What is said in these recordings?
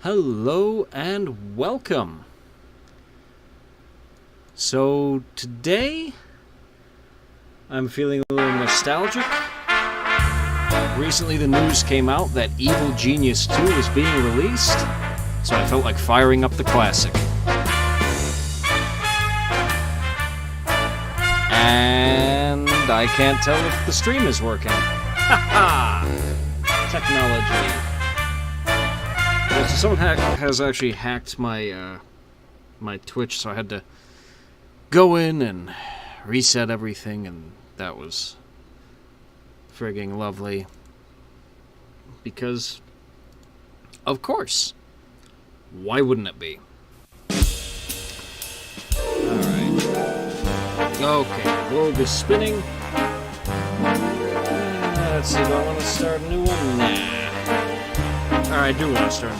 Hello and welcome. So today I'm feeling a little nostalgic. Recently the news came out that Evil Genius 2 is being released, so I felt like firing up the classic. And I can't tell if the stream is working. Haha! Technology. So someone has actually hacked my my Twitch, so I had to go in and reset everything, and that was frigging lovely. Because, of course, why wouldn't it be? Alright. Okay, the globe is spinning. Let's see, do I want to start a new one? Nah. Alright, I do want to start a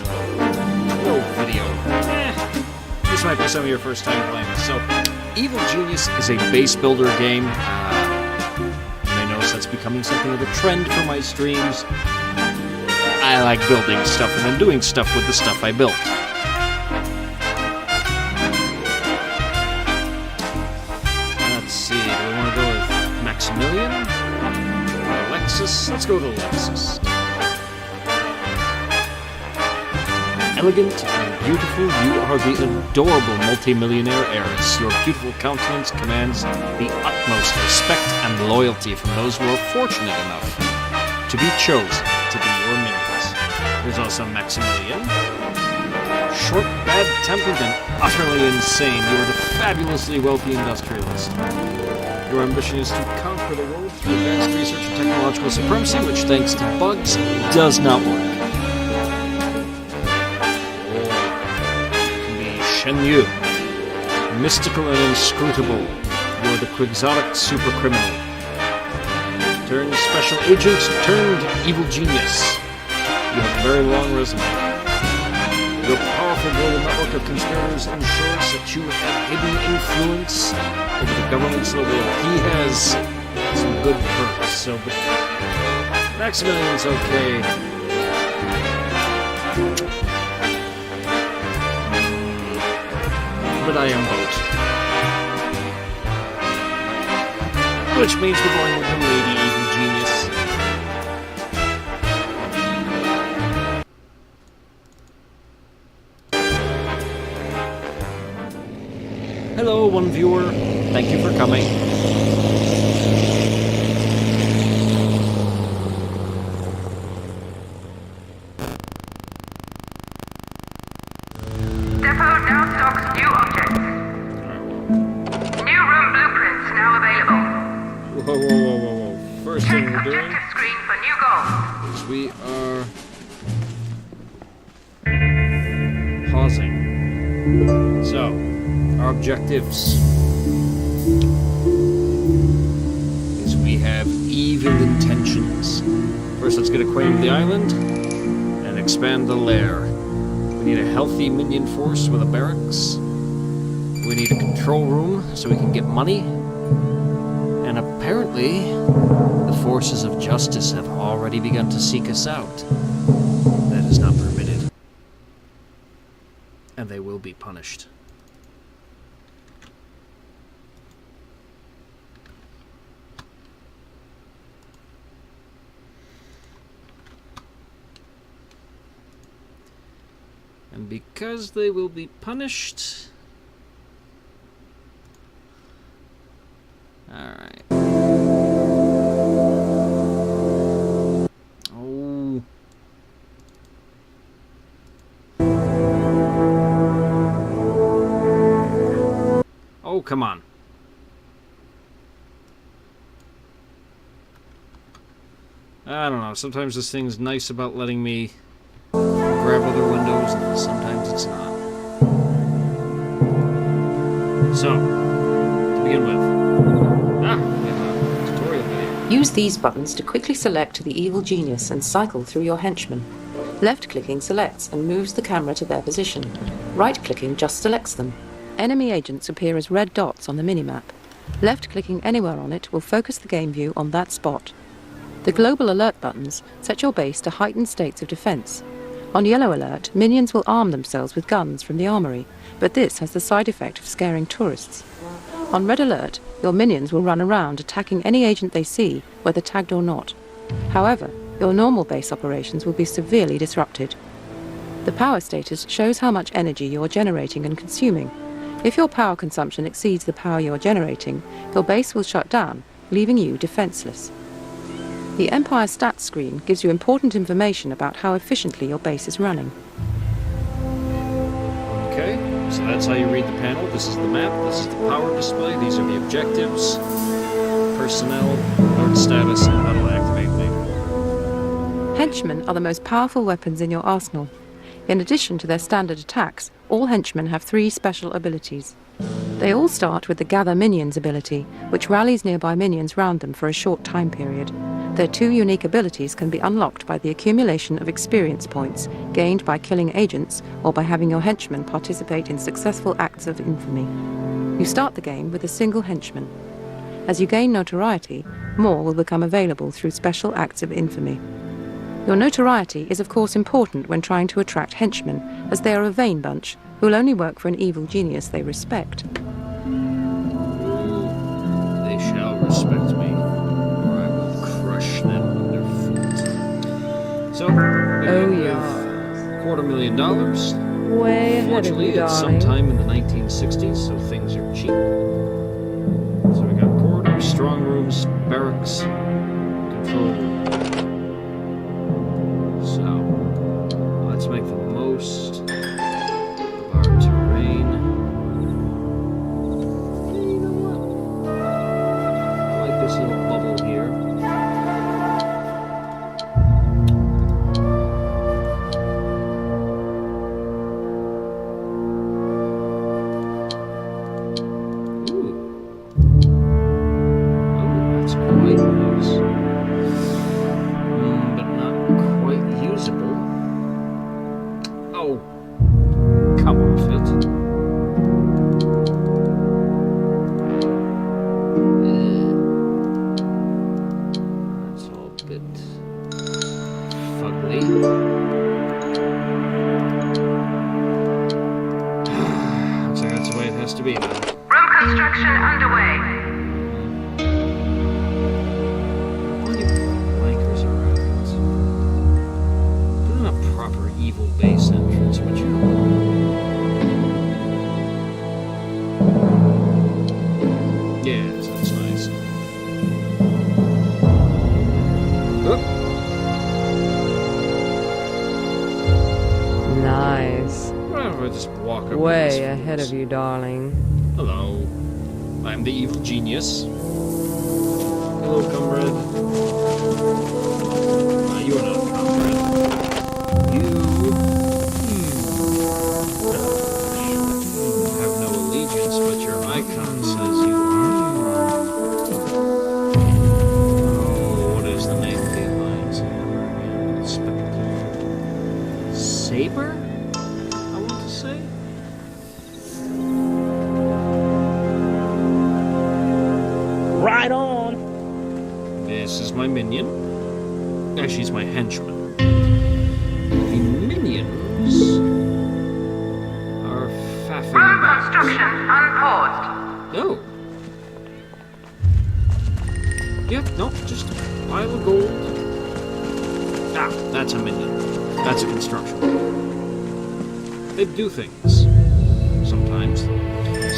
little video. This might be some of your first time playing this. So, Evil Genius is a base builder game. You may notice that's becoming something of a trend for my streams. I like building stuff and then doing stuff with the stuff I built. Let's see, do we want to go with Maximilian? Or Alexis? Let's go to Alexis. Elegant and beautiful, you are the adorable multimillionaire heiress. Your beautiful countenance commands the utmost respect and loyalty from those who are fortunate enough to be chosen to be your minions. There's also Maximilian. Short, bad-tempered, and utterly insane, you are the fabulously wealthy industrialist. Your ambition is to conquer the world through advanced research and technological supremacy, which, thanks to bugs, does not work. Shen-Yu. Mystical and inscrutable, you are the quixotic supercriminal. Turned special agent, turned evil genius. You have a very long resume. Your powerful global network of conspirators ensures that you have hidden influence over the governments of the world. He has some good perks, so but Maximilian's okay. But I am both. Which means we're going with the Lady Evil Genius. Hello, one viewer. Thank you for coming. Whoa. First thing we're doing is we are pausing. So, our objectives is we have evil intentions. First, let's get acquainted with the island and expand the lair. We need a healthy minion force with a barracks. We need a control room so we can get money. And apparently, the forces of justice have already begun to seek us out. That is not permitted. And they will be punished. And because they will be punished... Alright. Oh. Oh, come on. I don't know. Sometimes this thing's nice about letting me grab other windows, and sometimes it's not. So, to begin with. Use these buttons to quickly select the evil genius and cycle through your henchmen. Left-clicking selects and moves the camera to their position. Right-clicking just selects them. Enemy agents appear as red dots on the minimap. Left-clicking anywhere on it will focus the game view on that spot. The global alert buttons set your base to heightened states of defense. On yellow alert, minions will arm themselves with guns from the armory, but this has the side effect of scaring tourists. On red alert, your minions will run around attacking any agent they see, whether tagged or not. However, your normal base operations will be severely disrupted. The power status shows how much energy you're generating and consuming. If your power consumption exceeds the power you're generating, your base will shut down, leaving you defenseless. The Empire stats screen gives you important information about how efficiently your base is running. Okay, so that's how you read the panel. This is the map, this is the power display, these are the objectives, personnel, alert status, and that'll activate later. Henchmen are the most powerful weapons in your arsenal. In addition to their standard attacks, all henchmen have 3 special abilities. They all start with the Gather Minions ability, which rallies nearby minions round them for a short time period. Their 2 unique abilities can be unlocked by the accumulation of experience points, gained by killing agents or by having your henchmen participate in successful acts of infamy. You start the game with a single henchman. As you gain notoriety, more will become available through special acts of infamy. Your notoriety is of course important when trying to attract henchmen, as they are a vain bunch who will only work for an evil genius they respect. They shall respect me, or I will crush them underfoot. So, we have $250,000. Way ahead of Fortunately, you, it's darling. sometime in the 1960s, so things are cheap. So we got corridors, strong rooms, barracks, control room. So, let's make the most of our terrain. You know what? I like this little bubble here. Ooh. Oh, that's quite nice. But not quite usable. Oh, come off it. That's all a bit fugly. Looks like that's the way it has to be now. Room construction underway. Plenty of blankers around. Put in a proper evil base entrance, would you? Yes, that's nice. Oop. Nice. Well, we'll just walk up. Way ahead of you, darling. Hello. I'm the evil genius. Hello, comrade. You are not a comrade. You have no allegiance, but your icon says you are. Oh, what is the name of the alliance here again? Saber? I want to say? Right on. This is my minion. Actually, he's my henchman. The minions are faffing Room about. construction unpaused. No. Yep, no, just a pile of gold. Ah, that's a minion. That's a construction. They do things. Sometimes.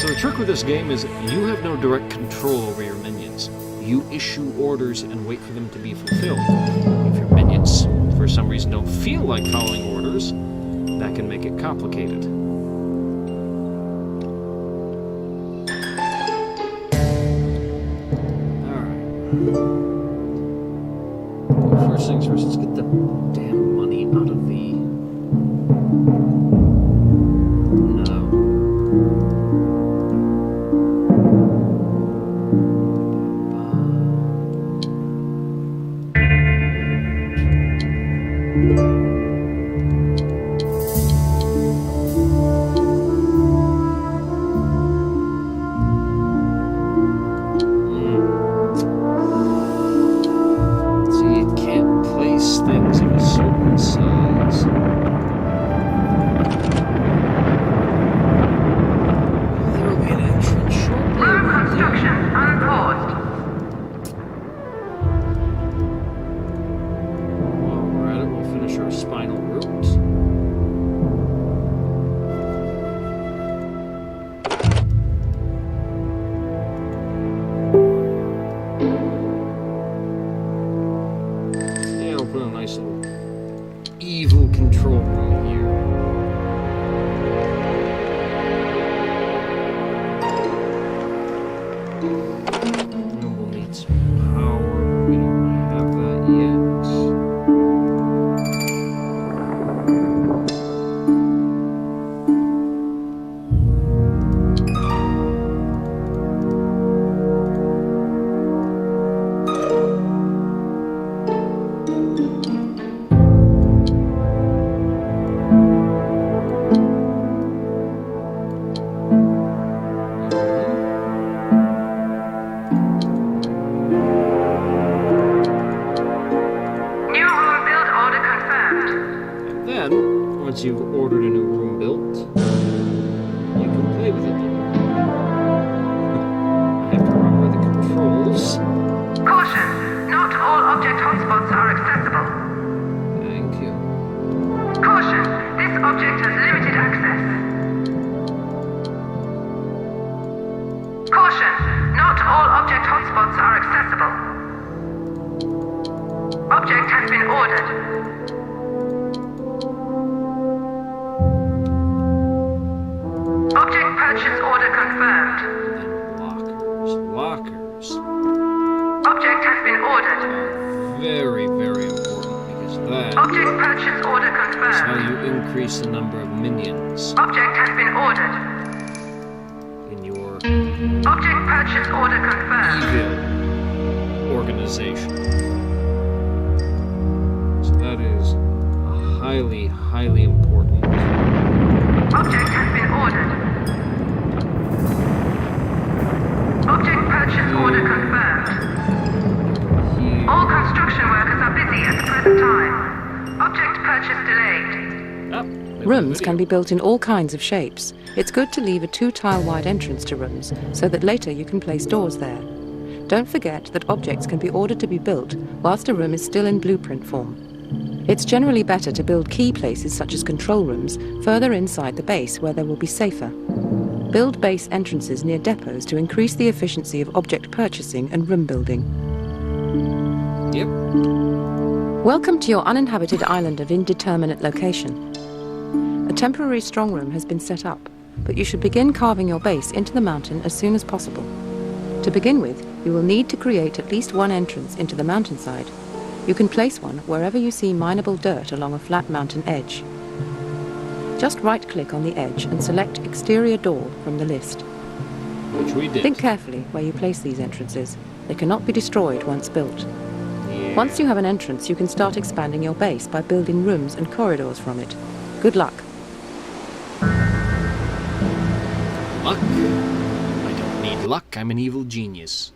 So the trick with this game is you have no direct control over your minions. You issue orders and wait for them to be fulfilled. If your minions, for some reason, don't feel like following orders, that can make it complicated. Alright. First things first, let's get the damn money out of the... No. See, it can't place things of a certain size. then, once you've ordered a new room built, you can play with it. I have to remember the controls. Caution! Not all object hotspots are accessible. Thank you. Caution! This object has limited access. Caution! Not all object hotspots are accessible. Object has been ordered. Object purchase order confirmed. Then lockers. Object has been ordered. Very, very important, because that Object purchase order is how confirmed. you increase the number of minions Object has been ordered. in your Object purchase order confirmed. evil organization. So that is highly, highly important. Object has been ordered. Object purchase order confirmed. Here. All construction workers are busy at the present time. Object purchase delayed. Ah, there's a Rooms can be video. built in all kinds of shapes. It's good to leave a 2-tile wide entrance to rooms so that later you can place doors there. Don't forget that objects can be ordered to be built whilst a room is still in blueprint form. It's generally better to build key places such as control rooms further inside the base where they will be safer. Build base entrances near depots to increase the efficiency of object purchasing and room building. Yep. Welcome to your uninhabited island of indeterminate location. A temporary strongroom has been set up, but you should begin carving your base into the mountain as soon as possible. To begin with, you will need to create at least one entrance into the mountainside. You can place one wherever you see mineable dirt along a flat mountain edge. Just right-click on the edge and select Exterior Door from the list. Which we did. Think carefully where you place these entrances. They cannot be destroyed once built. Yeah. Once you have an entrance, you can start expanding your base by building rooms and corridors from it. Good luck. Luck? I don't need luck. I'm an evil genius.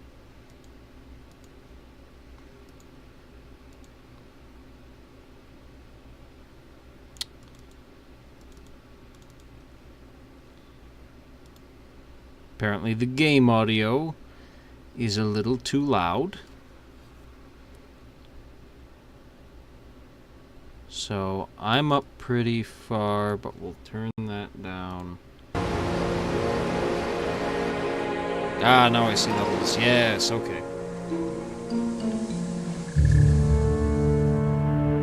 Apparently the game audio is a little too loud. So I'm up pretty far, but we'll turn that down. Ah, now I see levels. Yes, okay.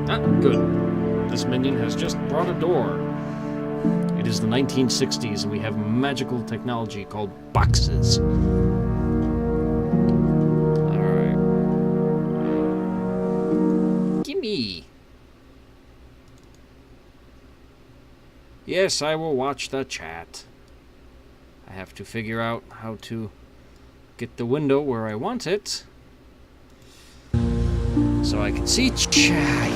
Ah, good. This minion has just brought a door. It is the 1960s, and we have magical technology called boxes. Alright. Gimme! Yes, I will watch the chat. I have to figure out how to get the window where I want it, so I can see chat.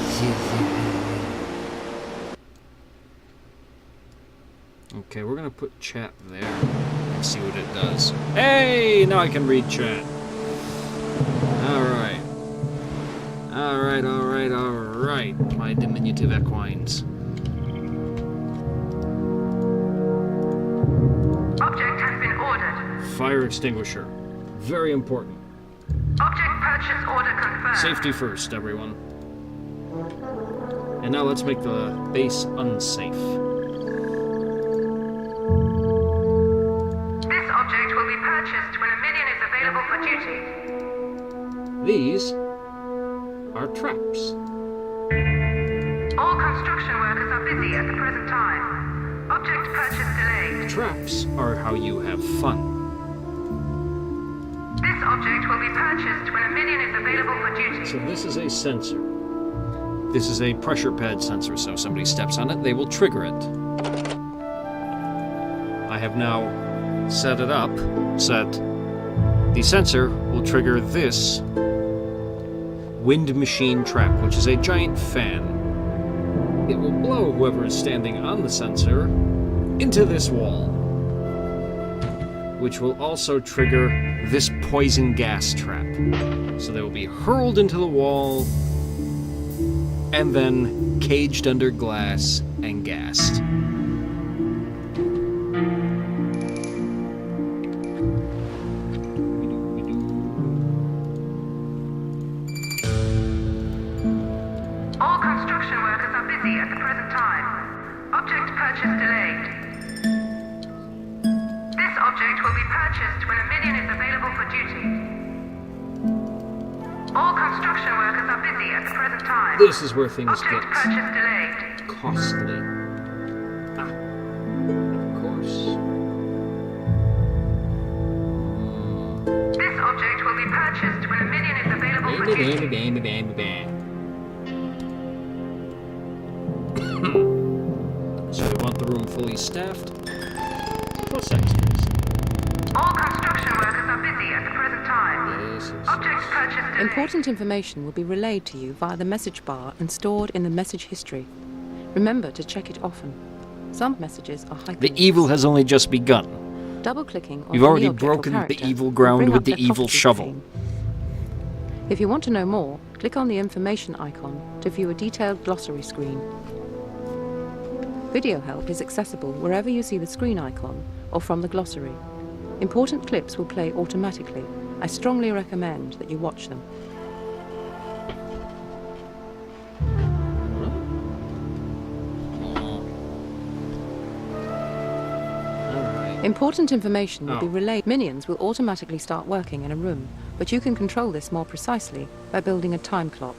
Okay, we're gonna put chat there and see what it does. Hey, now I can read chat. Alright. Alright, my diminutive equines. Object has been ordered. Fire extinguisher. Very important. Object purchase order confirmed. Safety first, everyone. And now let's make the base unsafe. This object will be purchased when a minion is available for duty. These are traps. All construction workers are busy at the present time. Object purchase delayed. Traps are how you have fun. This object will be purchased when a minion is available for duty. So this is a sensor. This is a pressure pad sensor, so if somebody steps on it, they will trigger it. I have now set it up so that the sensor will trigger this wind machine trap, which is a giant fan. It will blow whoever is standing on the sensor into this wall, which will also trigger this poison gas trap. So they will be hurled into the wall and then caged under glass and gassed. All construction workers are busy at the present time. Object purchase delayed. This object will be purchased when a minion is available for duty. All construction workers are busy at the present time. This is where things Object get purchase delayed. costly. Ah, of course. This object will be purchased when a minion is available for duty. So we want the room fully staffed. Plus extras. All construction workers are busy at the present time. Yes, yes, Object purchase delayed. Important information will be relayed to you via the message bar and stored in the message history. Remember to check it often. Some messages are hyperlinks. The evil has only just begun. Double-clicking on You've any already object or broken the character evil will ground bring with up the their evil properties shovel. pane. If you want to know more, click on the information icon to view a detailed glossary screen. Video help is accessible wherever you see the screen icon or from the glossary. Important clips will play automatically. I strongly recommend that you watch them. Important information will be relayed. Minions will automatically start working in a room, but you can control this more precisely by building a time clock.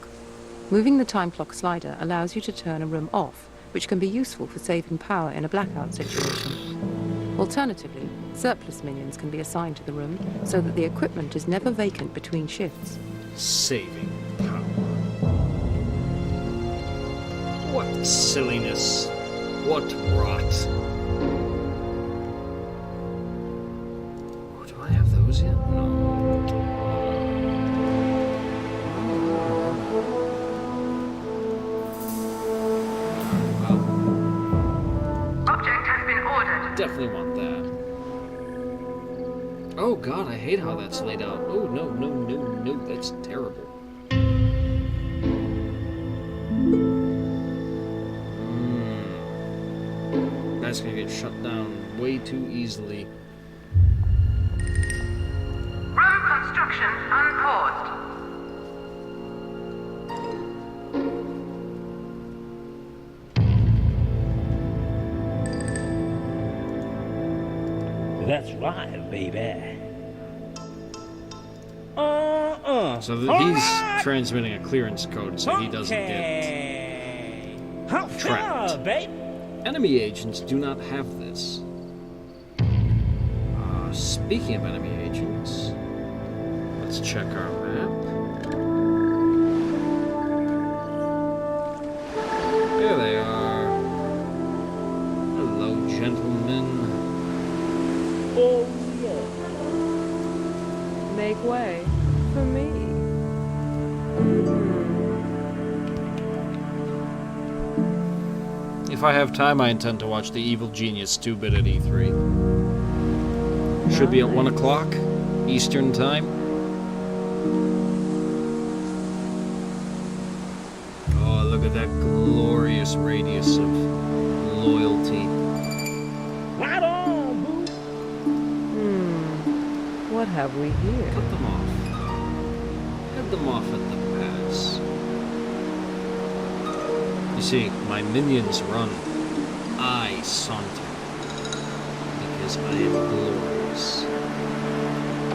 Moving the time clock slider allows you to turn a room off, which can be useful for saving power in a blackout situation. Alternatively, surplus minions can be assigned to the room so that the equipment is never vacant between shifts. Saving power. What silliness. What rot. Oh, do I have those yet? No. Object has been ordered. Definitely want that. Oh god, I hate how that's laid out. Oh no, no, no, no, that's terrible. That's gonna get shut down way too easily. Room construction unpaused. That's right, baby. So he's transmitting a clearance code so he doesn't get How trapped. far, babe? Enemy agents do not have this. Speaking of enemy agents, let's check our map. There they are. Hello, gentlemen. Oh, yeah. Make way for me. If I have time, I intend to watch the Evil Genius 2-bit at E3. Should be at 1 o'clock Eastern Time. Oh, look at that glorious radius of loyalty. Right on, boo. What have we here? Cut them off. Head them off at the pass. You see, my minions run. I saunter. Because I am glorious.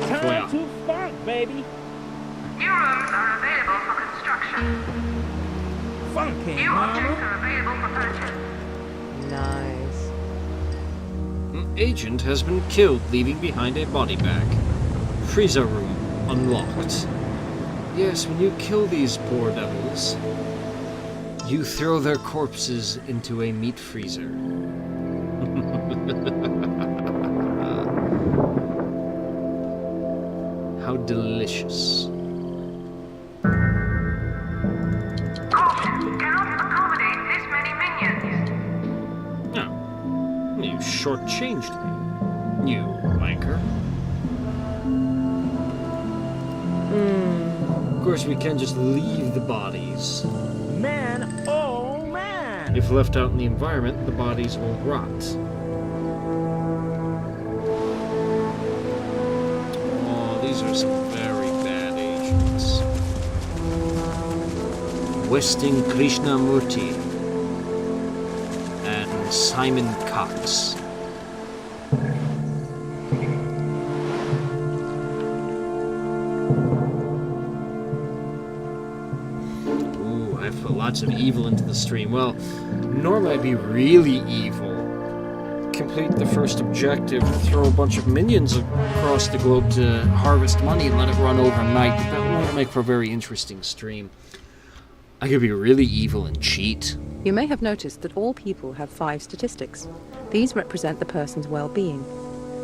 Time to funk, baby. New rooms are available for construction. Funky, New objects mama. are available for purchase. Nice. An agent has been killed, leaving behind a body bag. Freezer room unlocked. Yes, when you kill these poor devils, you throw their corpses into a meat freezer. How delicious. Caution, cannot accommodate this many minions. No. You shortchanged me. You wanker. Of course, we can't just leave the bodies. Man, oh, man. If left out in the environment, the bodies will rot. Oh, these are some very bad agents. Westing Krishnamurti and Simon Cox. I've put lots of evil into the stream. Well, normally I'd be really evil. Complete the first objective, throw a bunch of minions across the globe to harvest money and let it run overnight, but that won't make for a very interesting stream. I could be really evil and cheat. You may have noticed that all people have 5 statistics. These represent the person's well-being.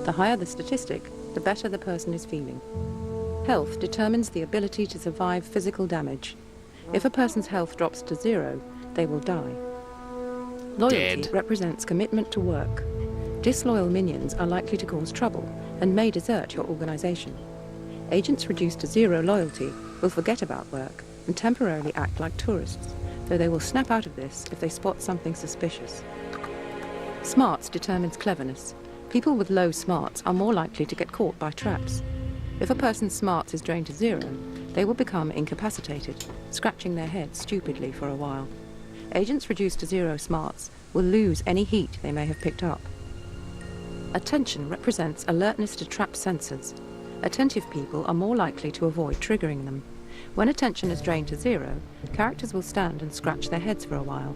The higher the statistic, the better the person is feeling. Health determines the ability to survive physical damage. If a person's health drops to 0, they will die. Loyalty Dead. represents commitment to work. Disloyal minions are likely to cause trouble and may desert your organization. Agents reduced to 0 loyalty will forget about work and temporarily act like tourists, though they will snap out of this if they spot something suspicious. Smarts determines cleverness. People with low smarts are more likely to get caught by traps. If a person's smarts is drained to 0, they will become incapacitated, scratching their heads stupidly for a while. Agents reduced to 0 smarts will lose any heat they may have picked up. Attention represents alertness to trap sensors. Attentive people are more likely to avoid triggering them. When attention is drained to 0, characters will stand and scratch their heads for a while.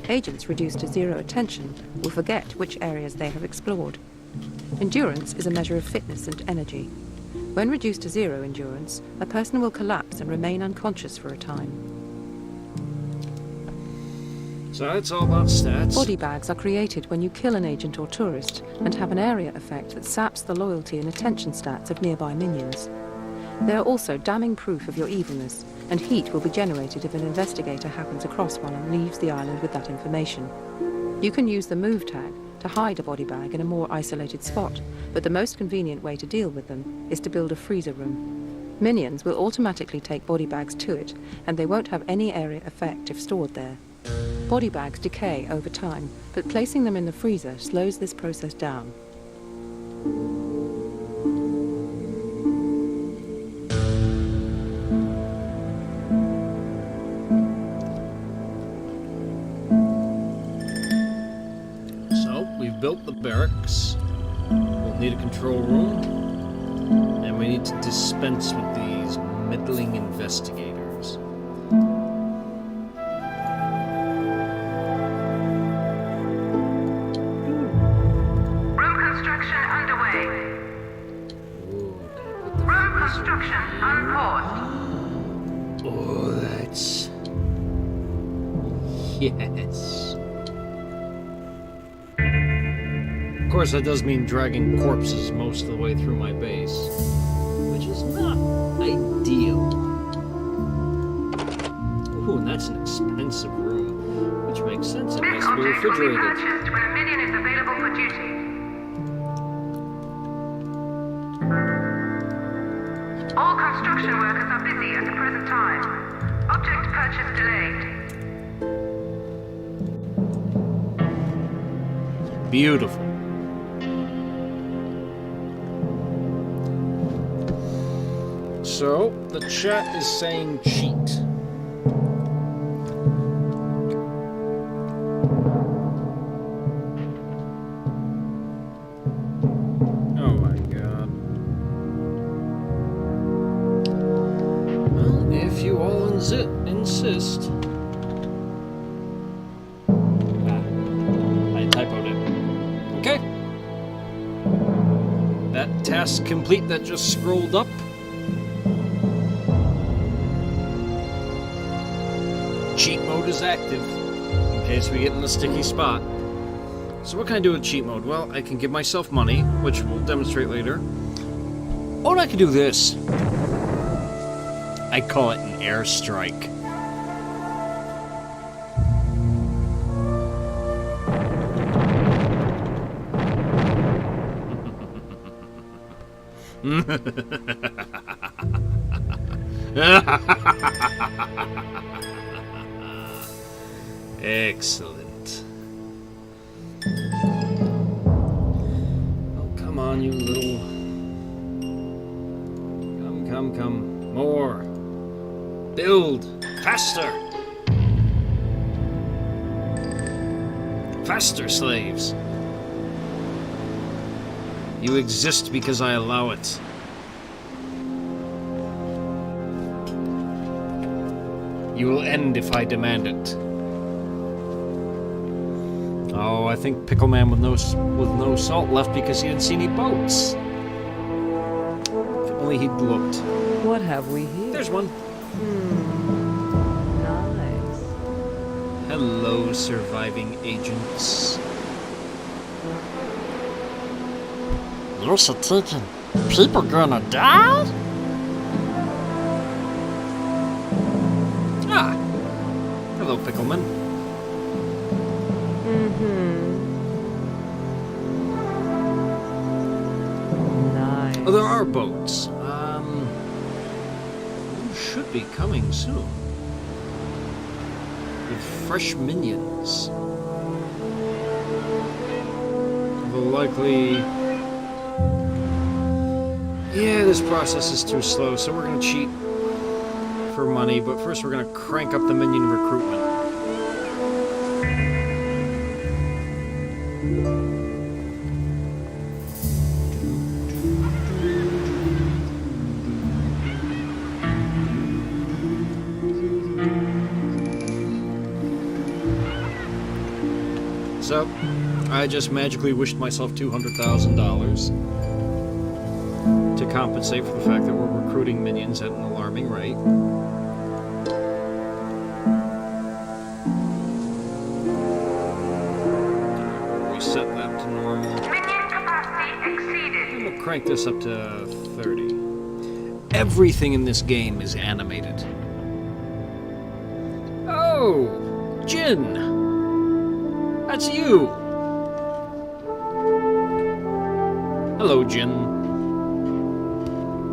Agents reduced to 0 attention will forget which areas they have explored. Endurance is a measure of fitness and energy. When reduced to 0 endurance, a person will collapse and remain unconscious for a time. So it's all about stats. Body bags are created when you kill an agent or tourist and have an area effect that saps the loyalty and attention stats of nearby minions. They are also damning proof of your evilness, and heat will be generated if an investigator happens across one and leaves the island with that information. You can use the move tag to hide a body bag in a more isolated spot, but the most convenient way to deal with them is to build a freezer room. Minions will automatically take body bags to it, and they won't have any area effect if stored there. Body bags decay over time, but placing them in the freezer slows this process down. Built the barracks. We'll need a control room, and we need to dispense with these meddling investigators. Room construction underway. Ooh, Room construction unpaused. oh, that's... Yes. Of course, that does mean dragging corpses most of the way through my base, which is not ideal. Ooh, and that's an expensive room, which makes sense. It This must be object will be refrigerated. purchased when a minion is available for duty. All construction workers are busy at the present time. Object purchase delayed. Beautiful. So, the chat is saying cheat. Oh my god. Well, if you all insist. I typoed it. Okay. That task complete that just scrolled up. Cheat mode is active, in case we get in the sticky spot. So what can I do with cheat mode? Well, I can give myself money, which we'll demonstrate later. Oh, and I can do this. I call it an airstrike. Excellent. Build! Faster! Faster, slaves! You exist because I allow it. You will end if I demand it. Oh, I think Pickle Man with no salt left because he didn't see any boats. If only he'd looked. What have we here? There's one. Nice. Hello, surviving agents. You're thinking people gonna die? Ah! Hello, Pickleman. Nice. Oh, there are boats. Should be coming soon. With fresh minions. Although likely... Yeah, this process is too slow, so we're gonna cheat for money, but first we're gonna crank up the minion recruitment. So, I just magically wished myself $200,000 to compensate for the fact that we're recruiting minions at an alarming rate. Reset that to normal. Minion capacity exceeded. And we'll crank this up to 30. Everything in this game is animated. Oh! Jin! That's you! Hello, Jin.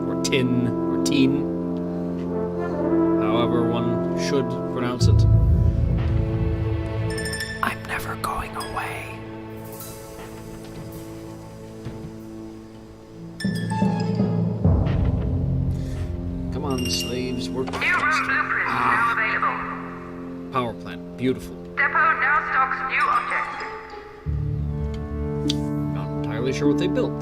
Or Tin, or Teen. However one should pronounce it. I'm never going away. Come on, slaves, work New room faster. blueprint now available. Power plant, beautiful. Depot now stocks new objects. Not entirely sure what they built.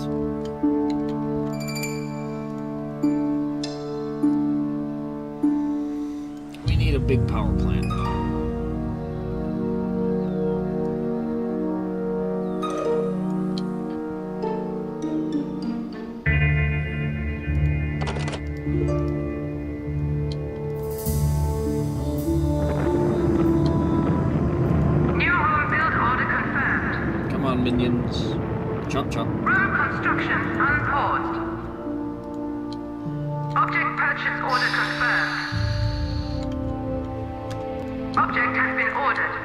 We need a big power plant. New room build order confirmed. Come on, minions. Chop, chop. Room construction unpaused. Object purchase order confirmed. Object has been ordered.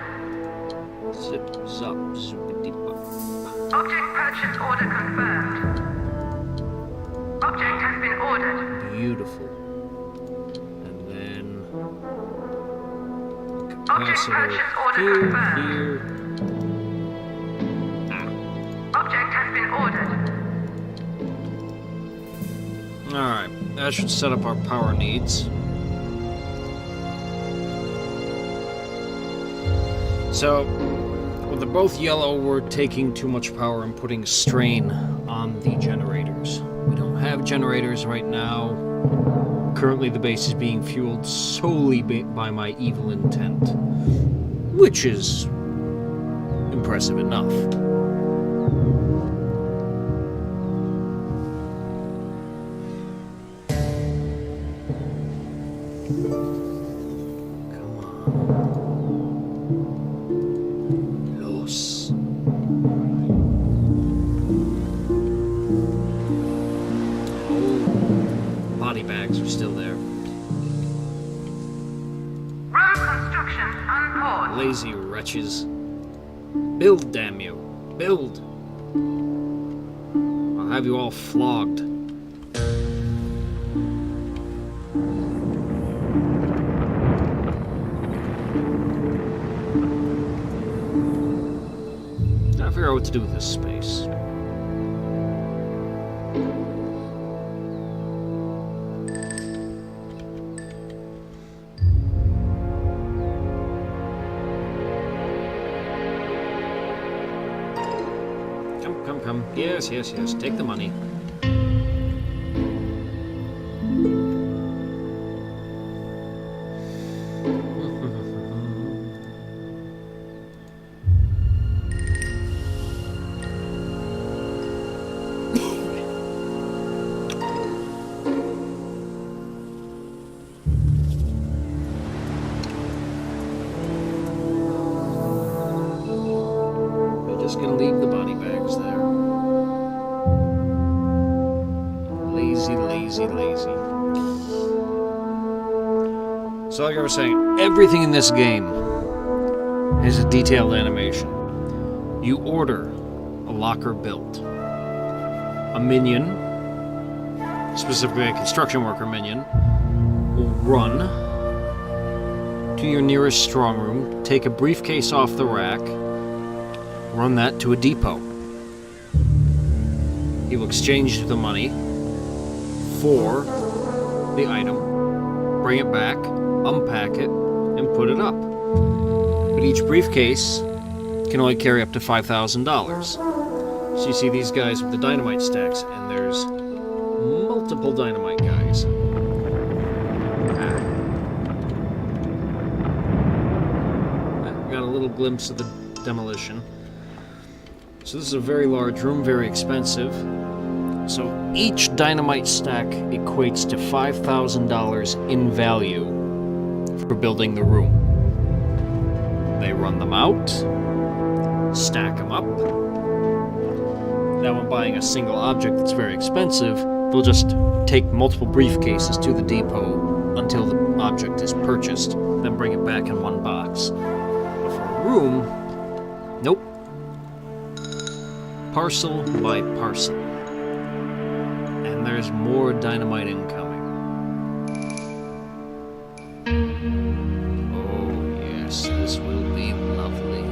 Zip, zop, zoopity bop. Object purchase order confirmed. Object has been ordered. Beautiful. And then... Object capacitor purchase order here, confirmed. here. Object has been ordered. Alright, that should set up our power needs. So, when they're both yellow, we're taking too much power and putting strain on the generators. We don't have generators right now. Currently, the base is being fueled solely by my evil intent, which is impressive enough. Come on. Los. Oh, body bags are still there. Room construction unpaused. Lazy wretches. Build, damn you. Build. I'll have you all flogged. Gotta figure out what to do with this space. Come. Yes. Take the money. Just gonna leave the body bags there. Lazy. So like I was saying, everything in this game is a detailed animation. You order a locker built. A minion, specifically a construction worker minion, will run to your nearest strong room, take a briefcase off the rack, run that to a depot. He will exchange the money for the item, bring it back, unpack it, and put it up. But each briefcase can only carry up to $5,000. So you see these guys with the dynamite stacks, and there's multiple dynamite guys. Got a little glimpse of the demolition. So this is a very large room, very expensive. So each dynamite stack equates to $5,000 in value for building the room. They run them out, stack them up. Now when buying a single object that's very expensive, they'll just take multiple briefcases to the depot until the object is purchased, then bring it back in one box. But for a room, nope. Parcel by parcel. And there's more dynamite incoming. Oh yes, this will be lovely.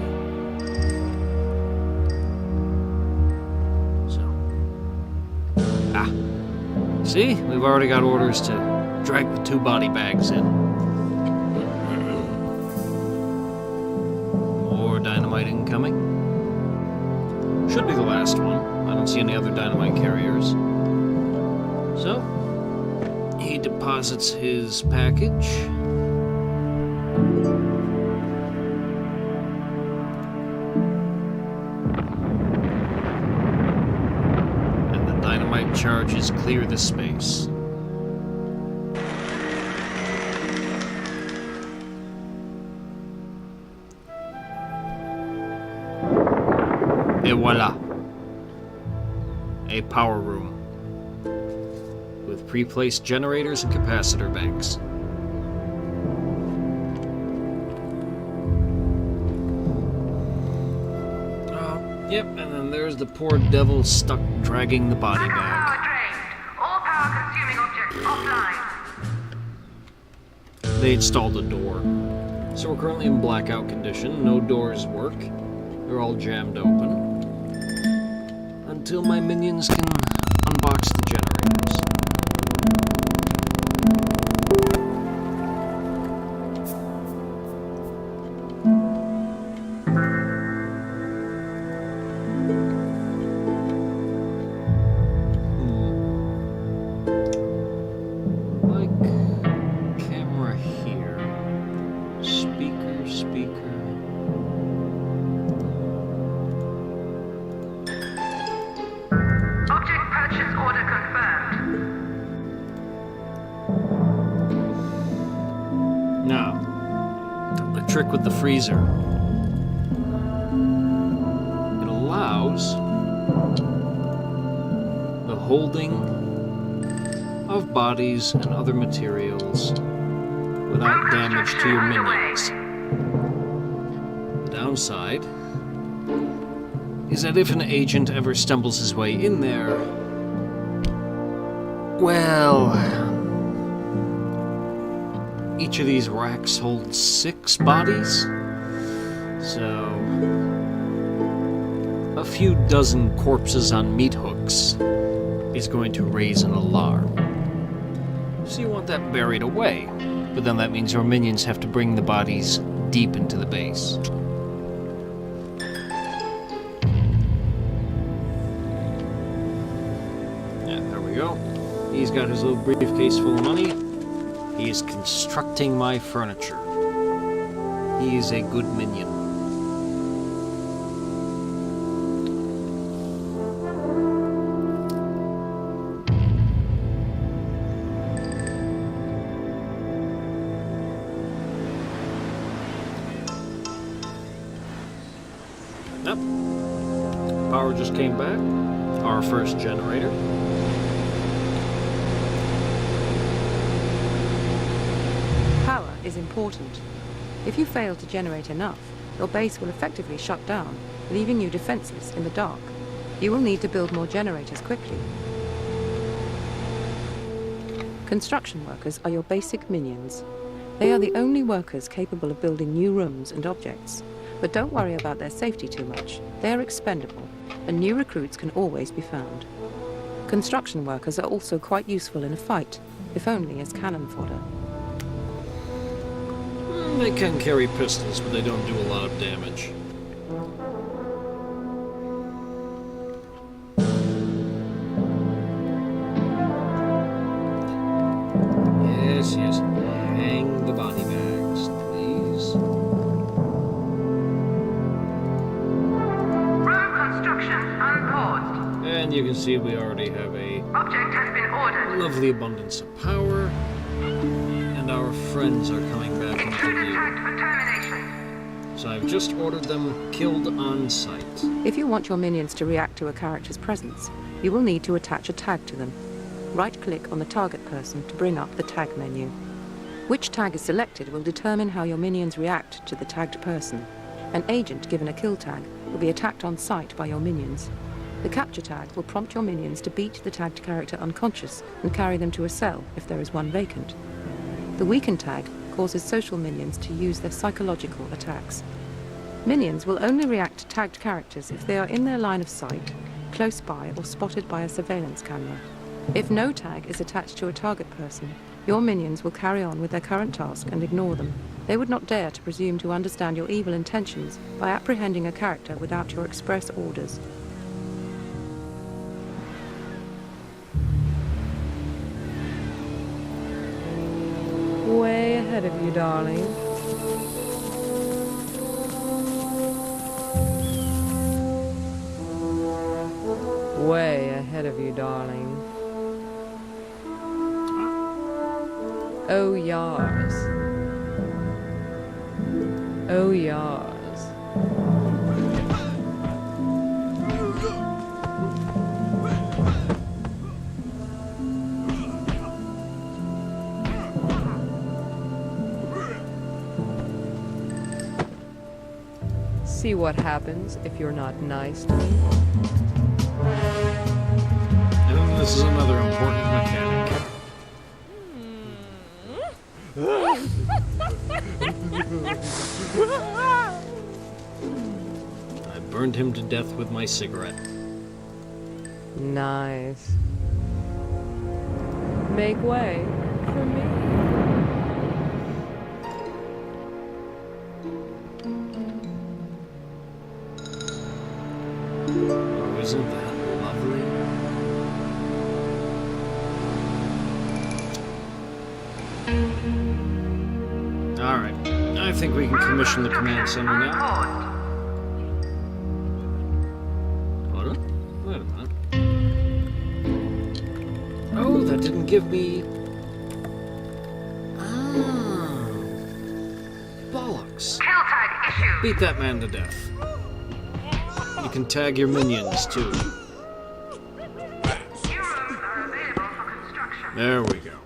So. See? We've already got orders to drag the 2 body bags in. More dynamite incoming. Should be the last one. I don't see any other dynamite carriers. So, he deposits his package. And the dynamite charges clear the space. Et voila. A power room with pre-placed generators and capacitor banks. Yep, and then there's the poor devil stuck dragging the body Power bag. drained. All power consuming objects offline. They installed a door. So we're currently in blackout condition. No doors work. They're all jammed open. Until my minions can unbox the generators. Like camera here. Speaker. Object purchase order confirmed. Now, the trick with the freezer. It allows the holding of bodies and other materials without damage to your minions. The downside is that if an agent ever stumbles his way in there, well, each of these racks holds 6 bodies, so a few dozen corpses on meat hooks is going to raise an alarm. So you want that buried away, but then that means your minions have to bring the bodies deep into the base. go. He's got his little briefcase full of money. He's constructing my furniture. He's a good minion. Yep. Power just came back. Our first generator. Power is important. If you fail to generate enough, your base will effectively shut down, leaving you defenseless in the dark. You will need to build more generators quickly. Construction workers are your basic minions. They are the only workers capable of building new rooms and objects. But don't worry about their safety too much. They are expendable, and new recruits can always be found. Construction workers are also quite useful in a fight, if only as cannon fodder. They can carry pistols, but they don't do a lot of damage. Yes, yes. Hang the body bags, please. Room construction unpaused. And you can see we already have a Object has been ordered. lovely abundance of power. And our friends are coming back into Intruder view. tagged for termination. So I've just ordered them killed on sight. If you want your minions to react to a character's presence, you will need to attach a tag to them. Right-click on the target person to bring up the tag menu. Which tag is selected will determine how your minions react to the tagged person. An agent given a kill tag will be attacked on sight by your minions. The capture tag will prompt your minions to beat the tagged character unconscious and carry them to a cell if there is one vacant. The weaken tag causes social minions to use their psychological attacks. Minions will only react to tagged characters if they are in their line of sight, close by, or spotted by a surveillance camera. If no tag is attached to a target person, your minions will carry on with their current task and ignore them. They would not dare to presume to understand your evil intentions by apprehending a character without your express orders. Way ahead of you, darling. Way ahead of you, darling. Oh, yars. Oh, yars. See what happens if you're not nice to me. And this is another important mechanic. I burned him to death with my cigarette. Nice. Make way for me. Oh, isn't that lovely? Alright, I think we can commission the command center now. Unpaused. Hold on. Wait a minute. Oh, that didn't give me... Ah. Bollocks. Kill tag issued. Beat that man to death. You can tag your minions, too. New rooms are available for construction. There we go.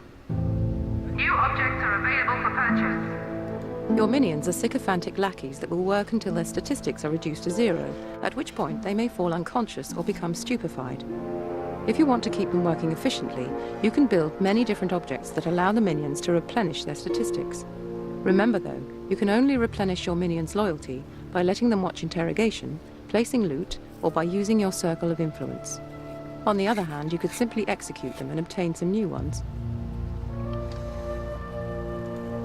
New objects are available for purchase. Your minions are sycophantic lackeys that will work until their statistics are reduced to 0, at which point they may fall unconscious or become stupefied. If you want to keep them working efficiently, you can build many different objects that allow the minions to replenish their statistics. Remember though, you can only replenish your minions' loyalty by letting them watch interrogation, placing loot, or by using your circle of influence. On the other hand, you could simply execute them and obtain some new ones.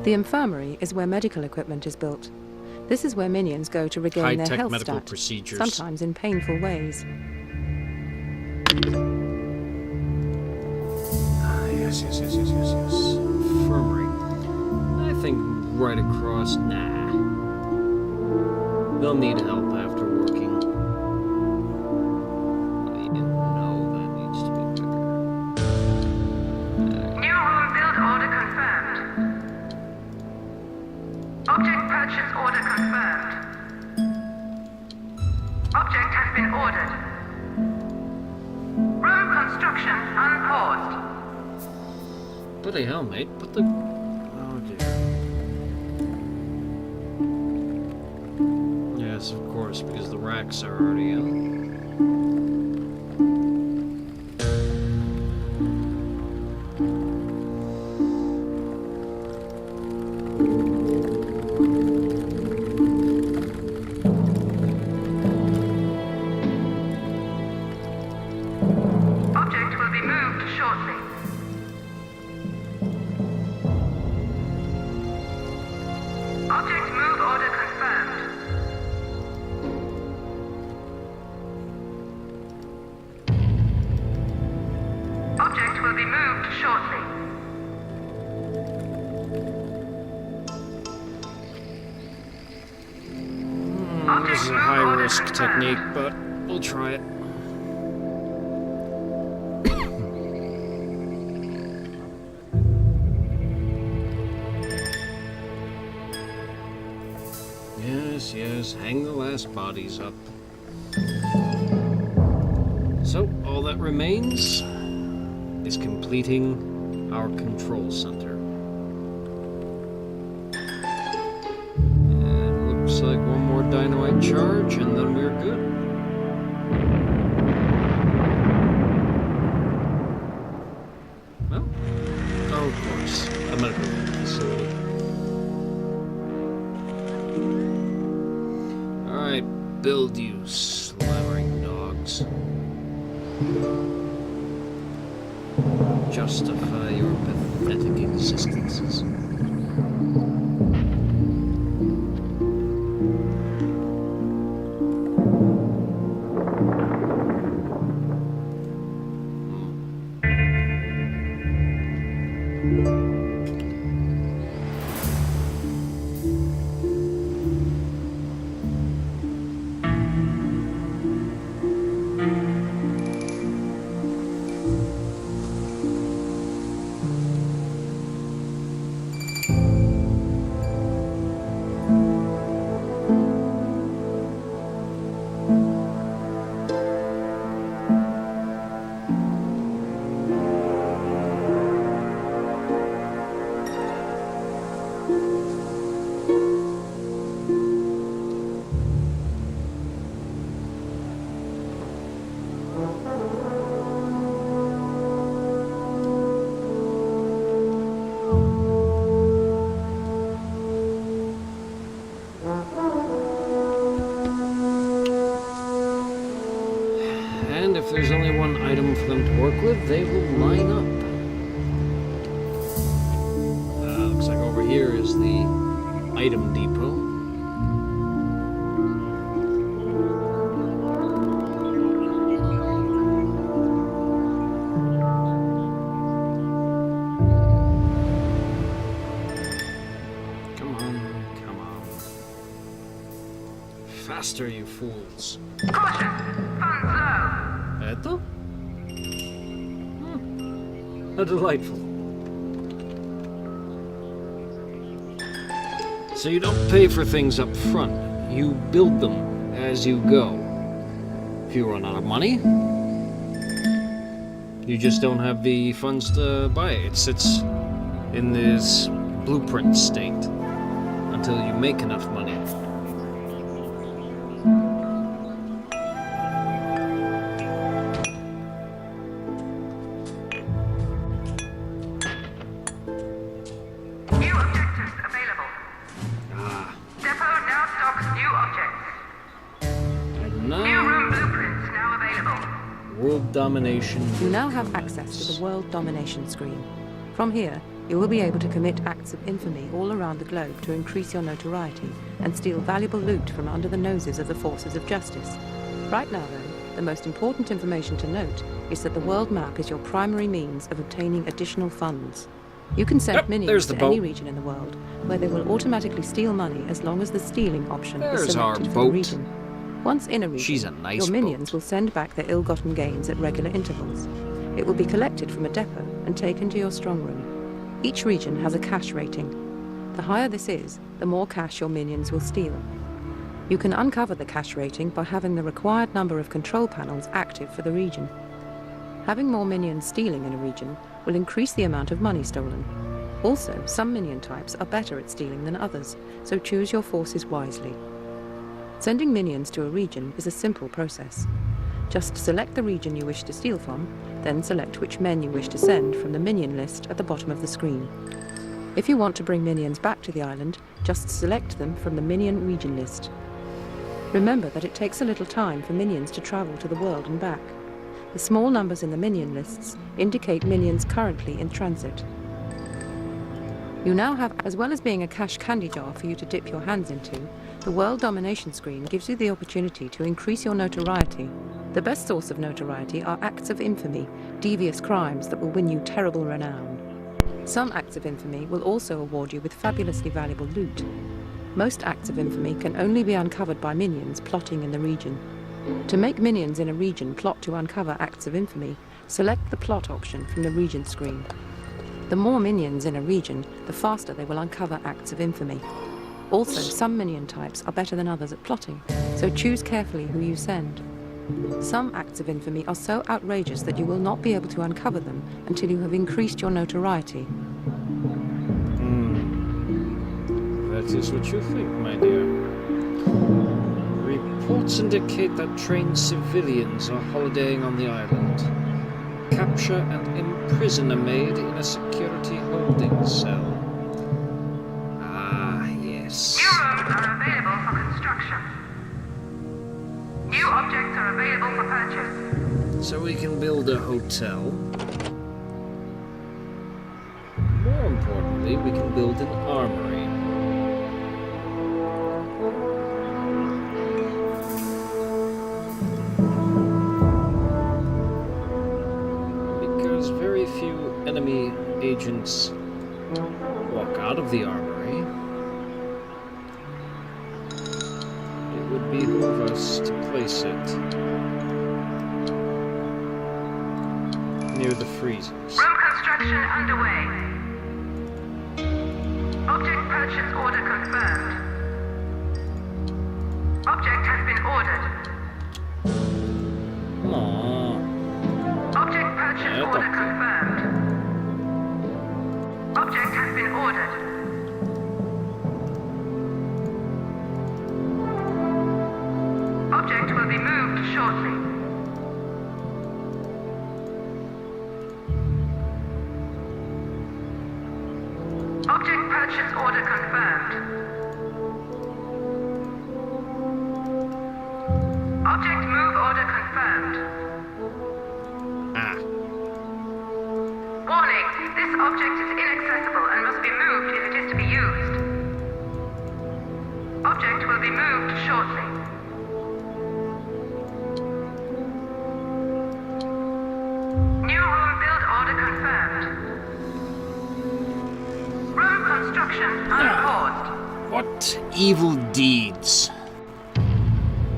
The infirmary is where medical equipment is built. This is where minions go to regain their High-tech health medical stat, procedures. sometimes in painful ways. yes. Infirmary. I think right across. Nah. They'll need help after working. No, that needs to be bigger. New room build order confirmed. Object purchase order confirmed. Object has been ordered. Room construction unpaused. Bloody hell, mate. Put the... Oh, dear. Yes, of course, because the racks are already in. Object will be moved shortly. Object move order confirmed. Object will be moved shortly. This is a high-risk technique, but we'll try it. Yes, hang the last bodies up. So, all that remains is completing our control center. And looks like one more dynamite charge, and then we're good. Well, oh, of course, a medical facility. Alright, build you slammering dogs. Justify your pathetic existences. And if there's only one item for them to work with, they will line up. Looks like over here is the item depot. Come on. Faster, you fools. Caution! Funds low. Eto? How delightful. So you don't pay for things up front. You build them as you go. If you run out of money, you just don't have the funds to buy it. It sits in this blueprint state until you make enough money. New objectives available. Depot now stocks new objects. New Now, room blueprints now available. world domination. You now have access to the World Domination screen. From here, you will be able to commit acts of infamy all around the globe to increase your notoriety and steal valuable loot from under the noses of the forces of justice. Right now, though, the most important information to note is that the world map is your primary means of obtaining additional funds. You can send Yep, minions there's the to any boat. region in the world, where they will automatically steal money as long as the stealing option is There's our selected for boat. the region. Once in a region, She's a nice your minions boat. will send back their ill-gotten gains at regular intervals. It will be collected from a depot and taken to your strong room. Each region has a cash rating. The higher this is, the more cash your minions will steal. You can uncover the cash rating by having the required number of control panels active for the region. Having more minions stealing in a region will increase the amount of money stolen. Also, some minion types are better at stealing than others, so choose your forces wisely. Sending minions to a region is a simple process. Just select the region you wish to steal from, then select which men you wish to send from the minion list at the bottom of the screen. If you want to bring minions back to the island, just select them from the minion region list. Remember that it takes a little time for minions to travel to the world and back. The small numbers in the minion lists indicate minions currently in transit. You now have, as well as being a cash candy jar for you to dip your hands into, the World Domination screen gives you the opportunity to increase your notoriety. The best source of notoriety are acts of infamy, devious crimes that will win you terrible renown. Some acts of infamy will also award you with fabulously valuable loot. Most acts of infamy can only be uncovered by minions plotting in the region. To make minions in a region plot to uncover acts of infamy, select the plot option from the region screen. The more minions in a region, the faster they will uncover acts of infamy. Also, some minion types are better than others at plotting, so choose carefully who you send. Some acts of infamy are so outrageous that you will not be able to uncover them until you have increased your notoriety. That is what you think, my dear. Reports indicate that trained civilians are holidaying on the island. Capture and imprison a maid in a security holding cell. Ah, yes. New rooms are available for construction. New objects are available for purchase. So we can build a hotel. More importantly, we can build an armory. Because very few enemy agents walk out of the armory, it would behoove us to place it near the freezers. Room construction underway. Object purchase order confirmed. Object has been ordered. Aww. Object purchase Yeah, order doctor. confirmed. Object has been ordered. Object will be moved shortly. Object purchase order confirmed. Object move order confirmed. Ah. Warning, this object is inaccessible and must be moved if it is to be used. Object will be moved shortly. New room build order confirmed. Room construction unpaused. What evil deeds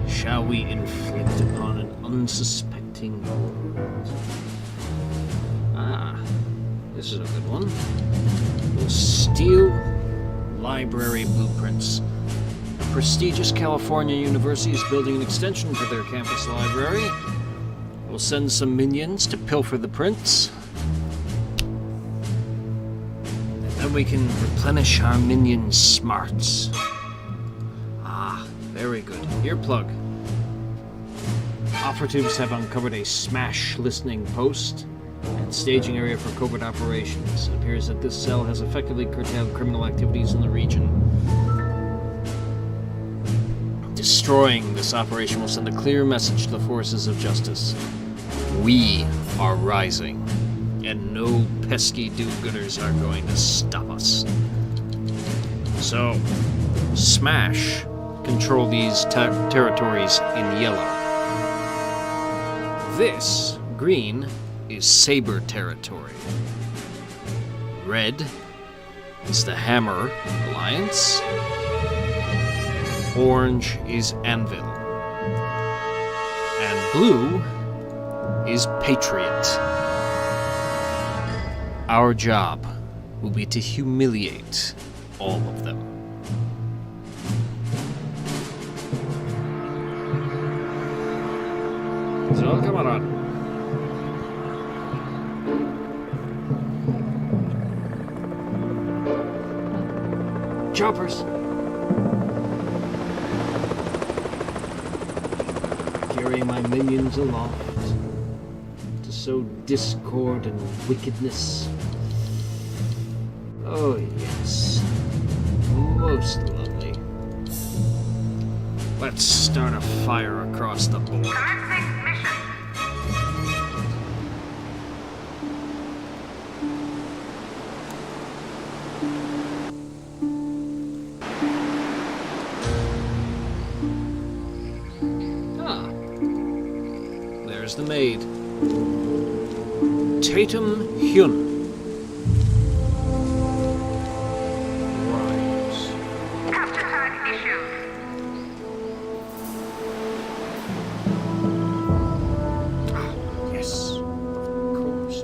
shall we inflict upon an unsuspecting world? Ah, this is a good one. We'll steal library blueprints. A prestigious California university is building an extension to their campus library. We'll send some minions to pilfer the prints. Then we can replenish our minions' smarts. Ah, very good. Earplug. Operatives have uncovered a smash listening post and staging area for covert operations. It appears that this cell has effectively curtailed criminal activities in the region. Destroying this operation will send a clear message to the forces of justice. We are rising, and no pesky do-gooders are going to stop us. So, smash control these territories in yellow. This Green is Saber territory. Red is the Hammer Alliance. Orange is Anvil. And blue is Patriot. Our job will be to humiliate all of them. So, come on. Choppers! Carry my minions aloft to sow discord and wickedness. Oh, yes. Most lovely. Let's start a fire across the board. Commencing mission. Ah. There's the maid. Tatum Hyun. Capture tag issued. Yes. Of course.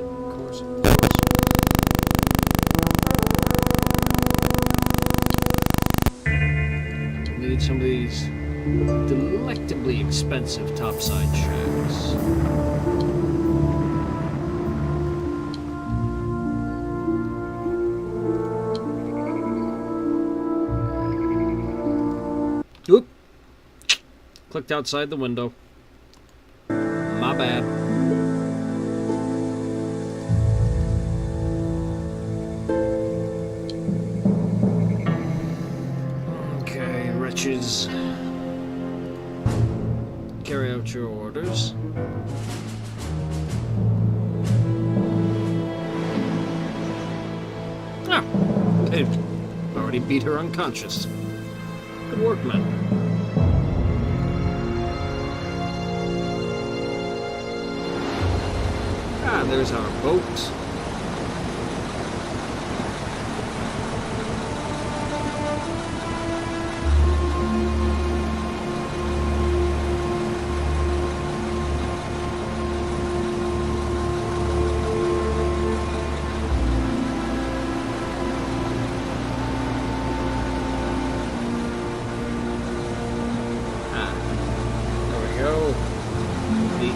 Need some of these delectably expensive topside shacks. Oop. Clicked outside the window. My bad. Okay, wretches. Carry out your orders. Ah, they've already beat her unconscious. Good work, man. Ah, there's our boat.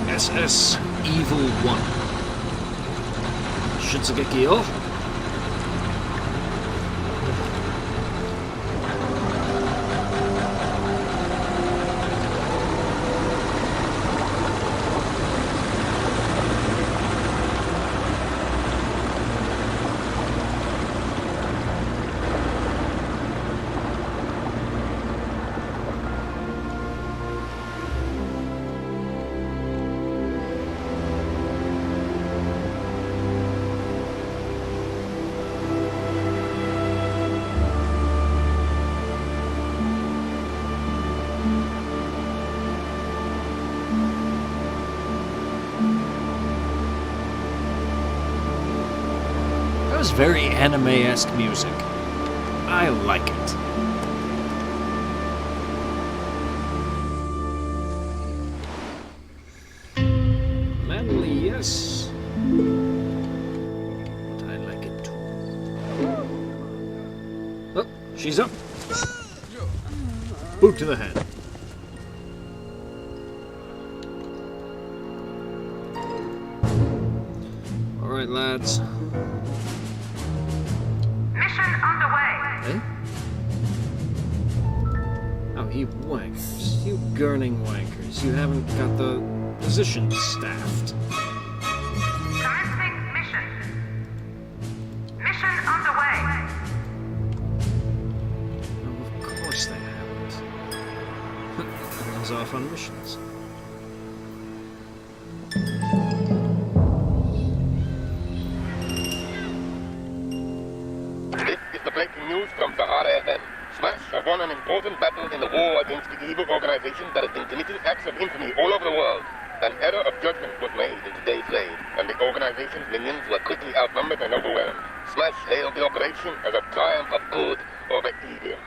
SS Evil 1. Shitsugeki off. That was very anime-esque music. I like it. Manly, yes. But I like it too. Oh, she's up. Boot to the head. All right, lads. Mission underway. Eh? Oh, you wankers. You gurning wankers. You haven't got the positions staffed. Commencing mission. Mission underway. Oh, of course they haven't. Everyone's off on missions. This is the breaking news from Sahara FM. Smash have won an important battle in the war against the evil organization that has been committing acts of infamy all over the world. An error of judgment was made in today's raid, and the organization's minions were quickly outnumbered and overwhelmed. Smash hailed the operation as a triumph of good over evil.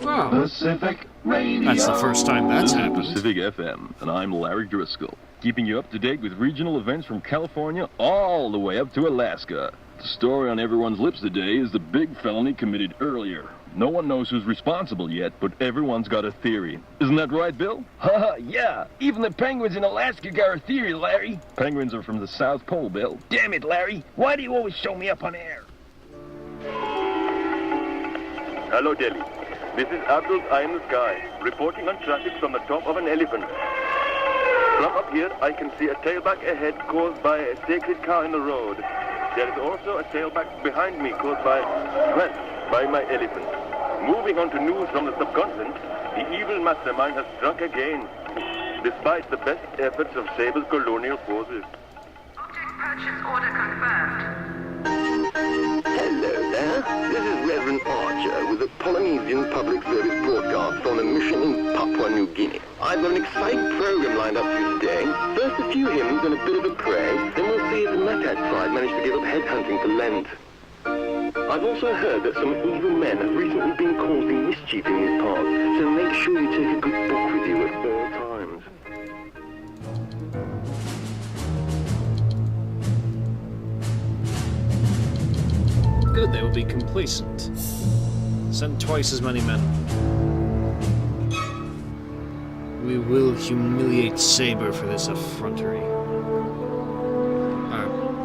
Wow. Pacific Radio. That's the first time that's This is happened. Pacific FM, and I'm Larry Driscoll, keeping you up to date with regional events from California all the way up to Alaska. The story on everyone's lips today is the big felony committed earlier. No one knows who's responsible yet, but everyone's got a theory. Isn't that right, Bill? Haha, yeah. Even the penguins in Alaska got a theory, Larry. Penguins are from the South Pole, Bill. Damn it, Larry. Why do you always show me up on air? Hello, Delhi. This is Abdul's Eye in the Sky, reporting on traffic from the top of an elephant. From up here, I can see a tailback ahead caused by a sacred cow in the road. There is also a tailback behind me caused by stress by my elephant. Moving on to news from the subcontinent, the evil mastermind has struck again, despite the best efforts of Sable's colonial forces. Object purchase order confirmed. Hello there. This is Reverend Archer with the Polynesian Public Service broadcast on a mission in Papua New Guinea. I've got an exciting program lined up for you today. First a few hymns and a bit of a prayer, then we'll see if the Matat tribe managed to give up headhunting for Lent. I've also heard that some evil men have recently been causing mischief in these parts, so make sure you take a good book with you at all times. Good, they will be complacent. Send twice as many men. We will humiliate Saber for this effrontery.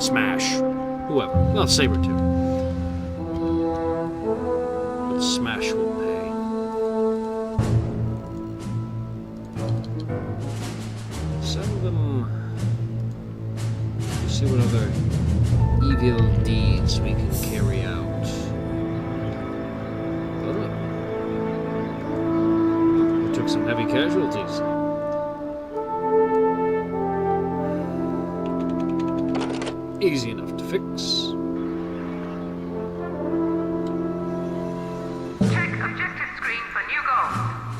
Smash. Whoever. Well, Saber too. But Smash will pay. Send them... See what other evil deeds we can carry out. We took some heavy casualties. Easy enough to fix. Check objective screen for new goals.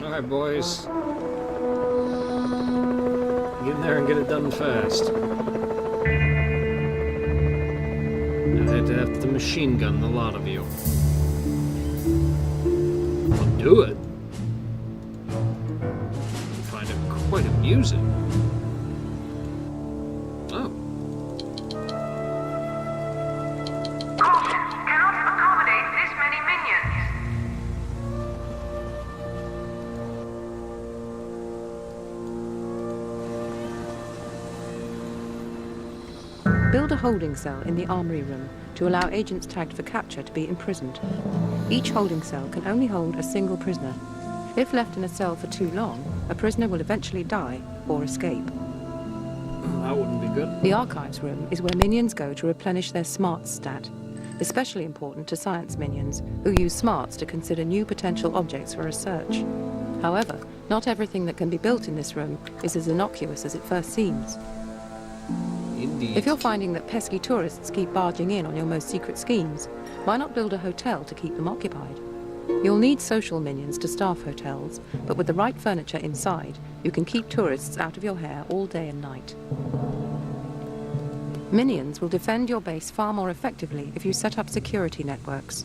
Alright, boys. Get in there and get it done fast. I'd have to have the machine gun, the lot of you. I'll do it. I find it quite amusing. Oh. Caution, cannot accommodate this many minions. Build a holding cell in the armory room to allow agents tagged for capture to be imprisoned. Each holding cell can only hold a single prisoner. If left in a cell for too long, a prisoner will eventually die or escape. That wouldn't be good. The archives room is where minions go to replenish their smarts stat, especially important to science minions who use smarts to consider new potential objects for research. However, not everything that can be built in this room is as innocuous as it first seems. Indeed. If you're finding that pesky tourists keep barging in on your most secret schemes, why not build a hotel to keep them occupied? You'll need social minions to staff hotels, but with the right furniture inside, you can keep tourists out of your hair all day and night. Minions will defend your base far more effectively if you set up security networks.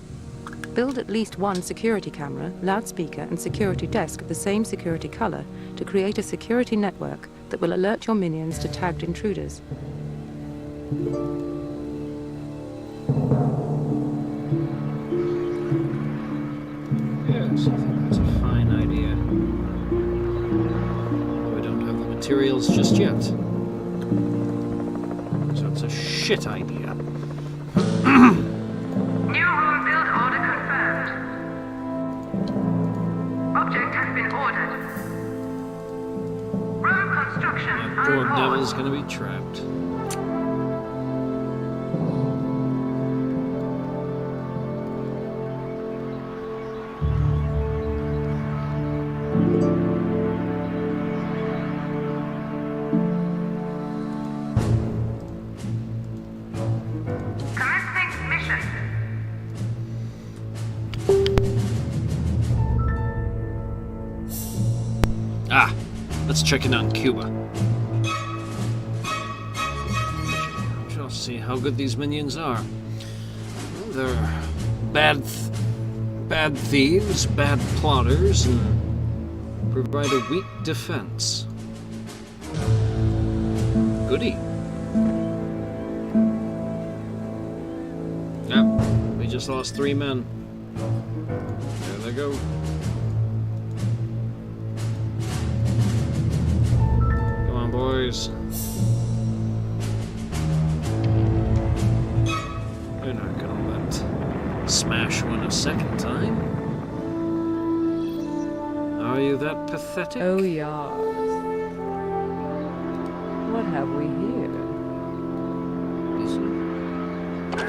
Build at least one security camera, loudspeaker, and security desk of the same security color to create a security network that will alert your minions to tagged intruders. Yes, I think that's a fine idea. Though I don't have the materials just yet. So it's a shit idea. New room build order confirmed. Object has been ordered. Room construction That poor on hold. devil's gonna be trapped. Let's check in on Cuba. Shall see how good these minions are. Well, they're bad thieves, bad plotters, and provide a weak defense. Goody. Yep, we just lost 3 men. There they go. Come on, boys. They're not gonna let Smash win a second time. Are you that pathetic? Oh, yeah. What have we here?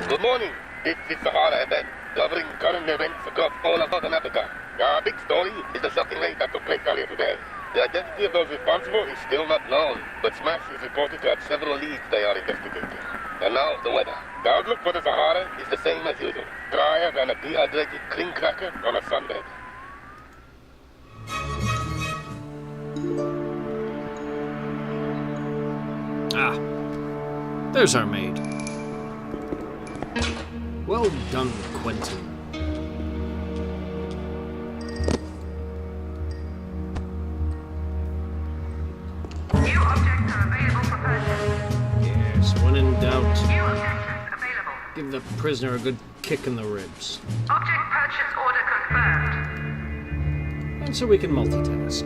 Good morning. This is the Sahara event, covering current events across all of Southern Africa. Our big story is the shocking raid that took place earlier today. The identity of those responsible is still not known, but Smash is reported to have several leads they are investigating. And now, the weather. The outlook for the Sahara is the same as usual. Drier than a dehydrated cream cracker on a sunbed. Ah, there's our maid. Well done, Quentin. New objects are available for purchase. Yes, when in doubt, New objections available. give the prisoner a good kick in the ribs. Object purchase order confirmed. And so we can multitask.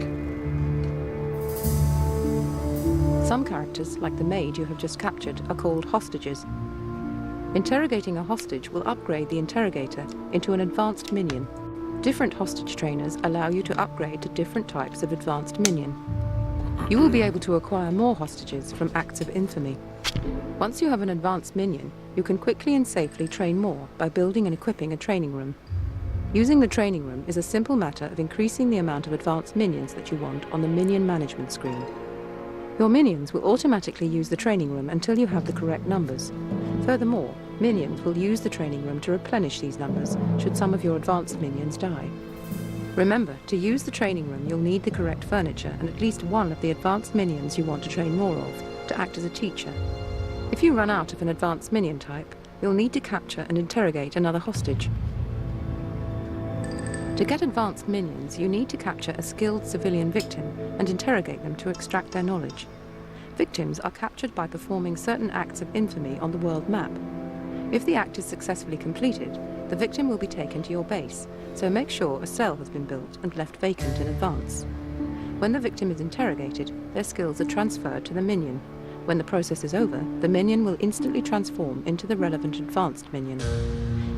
Some characters, like the maid you have just captured, are called hostages. Interrogating a hostage will upgrade the interrogator into an advanced minion. Different hostage trainers allow you to upgrade to different types of advanced minion. You will be able to acquire more hostages from acts of infamy. Once you have an advanced minion, you can quickly and safely train more by building and equipping a training room. Using the training room is a simple matter of increasing the amount of advanced minions that you want on the minion management screen. Your minions will automatically use the training room until you have the correct numbers. Furthermore, minions will use the training room to replenish these numbers should some of your advanced minions die. Remember, to use the training room you'll need the correct furniture and at least one of the advanced minions you want to train more of, to act as a teacher. If you run out of an advanced minion type, you'll need to capture and interrogate another hostage. To get advanced minions, you need to capture a skilled civilian victim and interrogate them to extract their knowledge. Victims are captured by performing certain acts of infamy on the world map. If the act is successfully completed, the victim will be taken to your base, so make sure a cell has been built and left vacant in advance. When the victim is interrogated, their skills are transferred to the minion. When the process is over, the minion will instantly transform into the relevant advanced minion.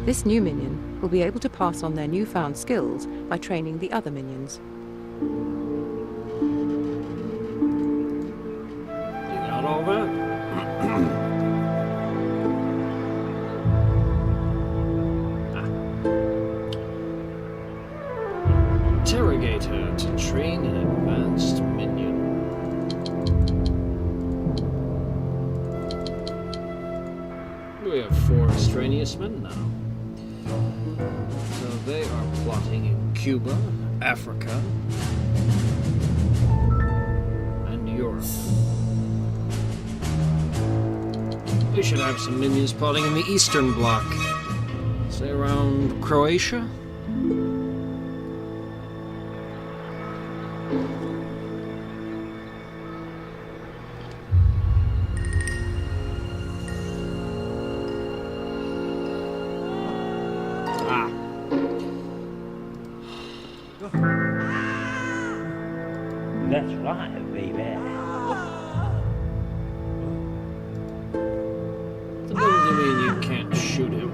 This new minion will be able to pass on their newfound skills by training the other minions. You got all that? Interrogator to train an advanced minion. We have 4 extraneous men now. So they are plotting in Cuba, Africa, and Europe. We should have some minions plotting in the Eastern Bloc. Say around Croatia? That's right, baby. Doesn't mean you can't shoot him.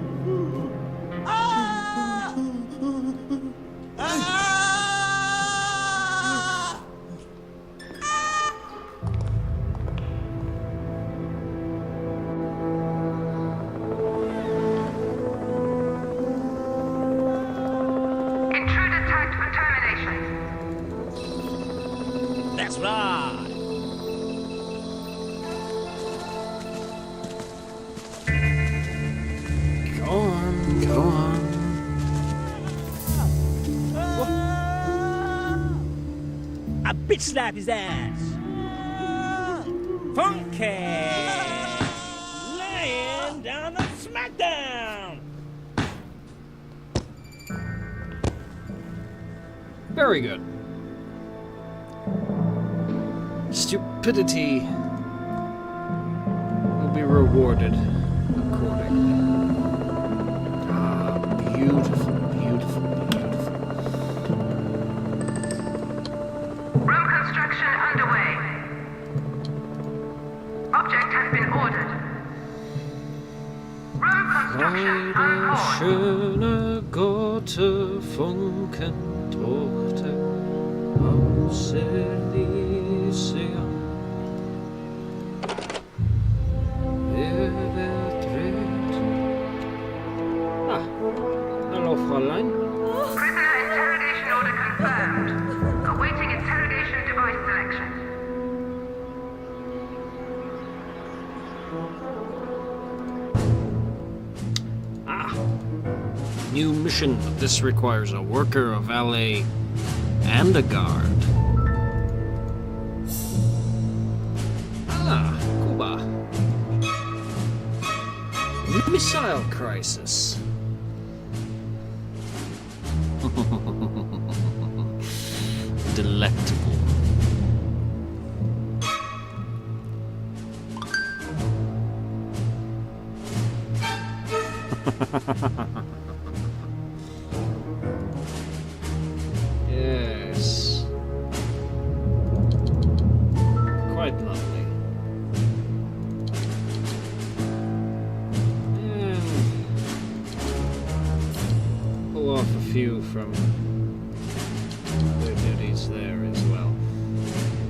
bitch slap his ass. Funky. Laying down the smackdown. Very good. Stupidity will be rewarded accordingly. Ah, beautiful, beautiful, beautiful. Room construction underway. Object has been ordered. Room construction Eine unpaused. schöne Gotte Funken Tochter aus Elysium. Wer dreht? Ah, hallo Fräulein. Prisoner interrogation order confirmed. Awaiting interrogation device selection. New mission. This requires a worker, a valet, and a guard. Ah, Cuba. Missile crisis. Delectable. Yes. Quite lovely. And pull off a few from their duties there as well.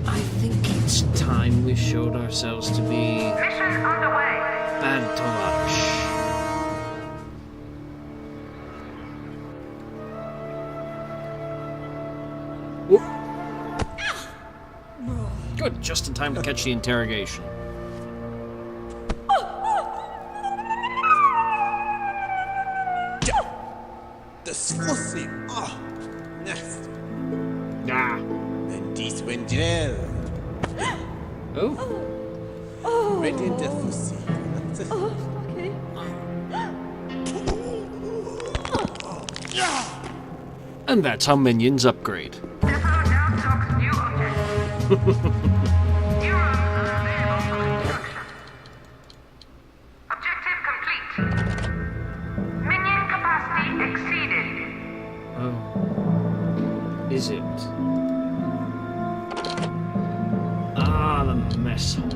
I think it's time we showed ourselves to be Mission underway. bad tovarищ. Good, just in time to catch the interrogation. Das Fussi. Oh, nasty. Ah. And this went gel. Oh? Right in the Fussi. And that's how minions upgrade. Depot now stocks new objects. New rooms are available for construction. Objective complete. Minion capacity exceeded. Oh. Is it? Ah, the mess hall.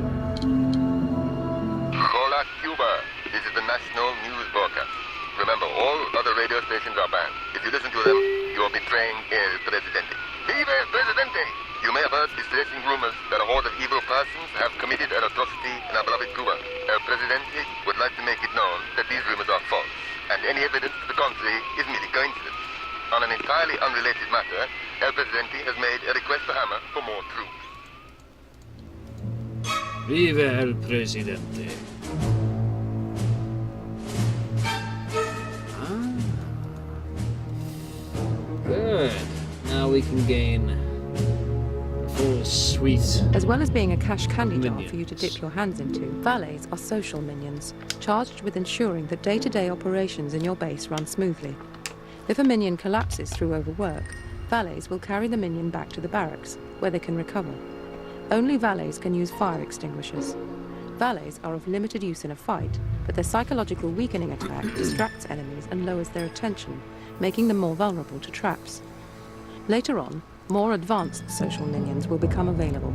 Hola, Cuba. This is the national news broadcast. Remember, all other radio stations are banned. If you listen to them, you are betraying El Presidente. Vive el Presidente! You may have heard distressing rumors that a horde of evil persons have committed an atrocity in our beloved Cuba. El Presidente would like to make it known that these rumors are false, and any evidence to the contrary is merely coincidence. On an entirely unrelated matter, El Presidente has made a request to Hammer for more troops. Vive el Presidente. Good. Now we can gain a full suite. As well as being a cash candy jar for you to Minions. dip your hands into, valets are social minions, charged with ensuring that day-to-day operations in your base run smoothly. If a minion collapses through overwork, valets will carry the minion back to the barracks, where they can recover. Only valets can use fire extinguishers. Valets are of limited use in a fight, but their psychological weakening attack distracts enemies and lowers their attention, making them more vulnerable to traps. Later on, more advanced social minions will become available.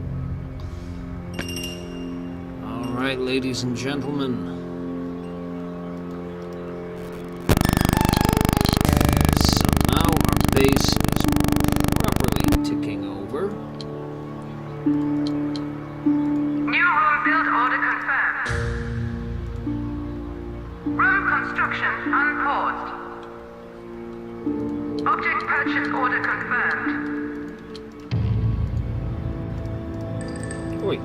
All right, ladies and gentlemen. So now our base is properly ticking over. New room build order confirmed. Room construction unpaused. Object purchase order confirmed. Oi.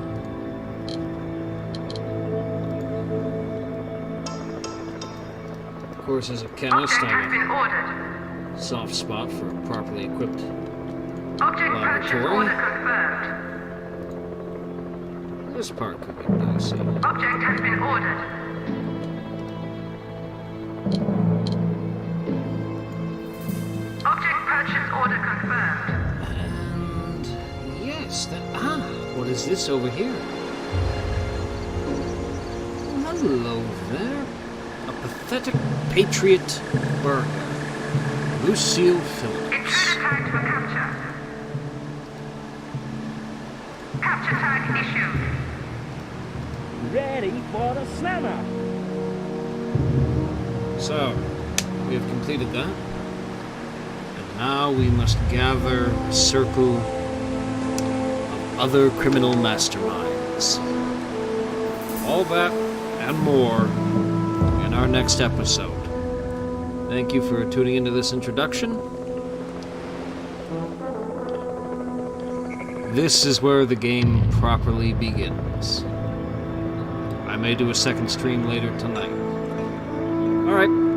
Of course, as a chemist, Object I has have been ordered. a soft spot for properly equipped Object purchase laboratory. order confirmed. This part could be dicey. Object has been ordered. Object purchase order confirmed. And yes, what is this over here? Oh, hello there. A pathetic patriot burger. Lucille Phillips. Intruder tagged for capture. Capture tag issued. Ready for the slammer. So, we have completed that. And now we must gather a circle of other criminal masterminds. All that and more in our next episode. Thank you for tuning into this introduction. This is where the game properly begins. I may do a second stream later tonight. Alright.